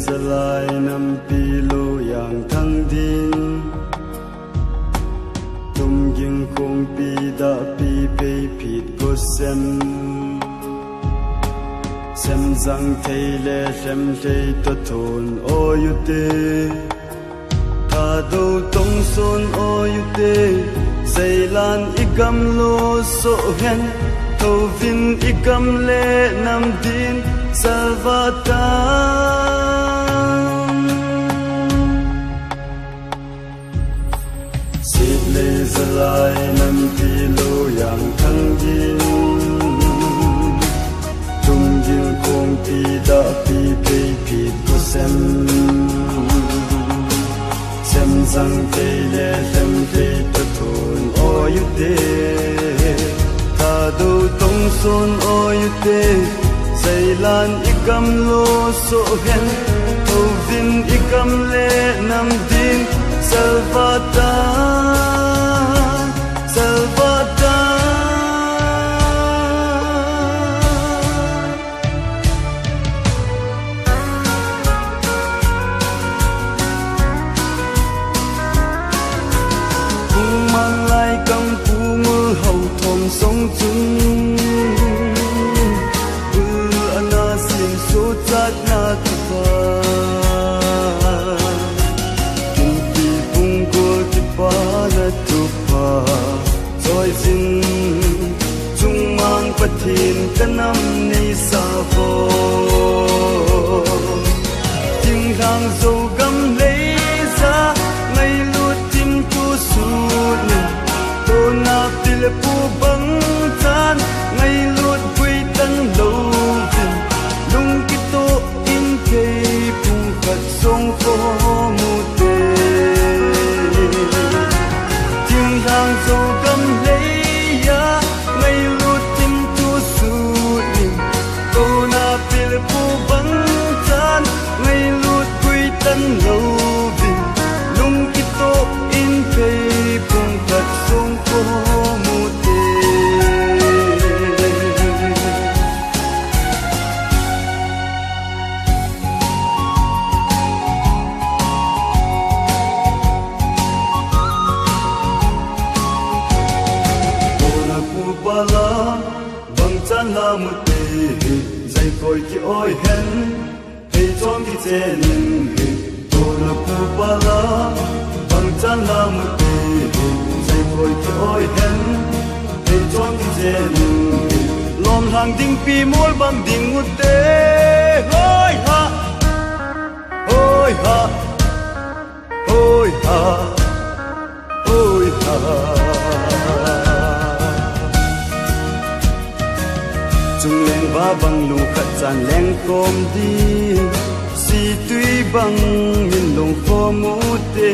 zalai nam pi lo yang thang din tum ging kong pi da pi pe phit ko sem zang thei le sem thei to thon o yu te tha do tong son o yu te sei lan igam lo so hen to vin igam le nam din salvatan sit le zalai nam pi lo yang thang din tum gin kong pi da pi pe phit ko sem zang thei le sem thei to thon o yu te tha do tong son o yu te sei lan igam lo so hen to vin igam le nam din salvatan kung mang lai kam pu ngul hau thom song chung Sat na tupa Kumpi punggol tipa na tupa Toy sin Chung mang patin kanam ni sa vo Ting lang zo gam lei za Ngay lut tim tu su ni To na pil pu bang tan Ngay lut quy tan lâu vin Lung kito in kay pung kat song ko mu te Ting lang zo gam lei ya Ngay lut tim tu su lim Ko na pil pu bang tan Ngay lut quy tan lâu vin Lung kito in kay pung kat song ko mu te bang chan la mu te zai koi ki oi hen hei chom ki chen he to na pu pa la bang chan la mu te zai koi ki oi hen hei chom ki chen lom hang ding pi mol bang ding mu te hoi ha hoi ha hoi ha hoi ha Chung leng ba bang lu khat chan leng kom di si tui bang min long pho mu te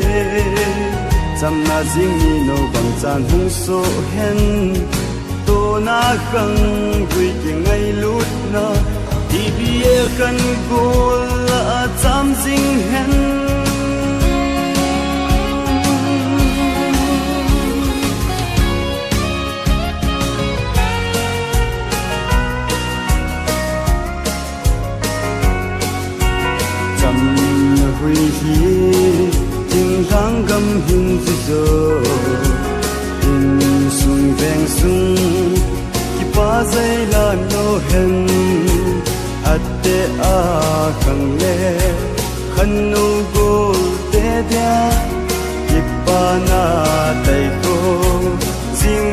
cham na jing ni no bang chan hung so hen to na khang gui ki ngai lut na ti bia kan gol la cham jing hen hui hi ting lang gam hin zi zo in sung veng sung ki pa zai la no hen atte a kang le khan no go te dia ki pa na tai ko jing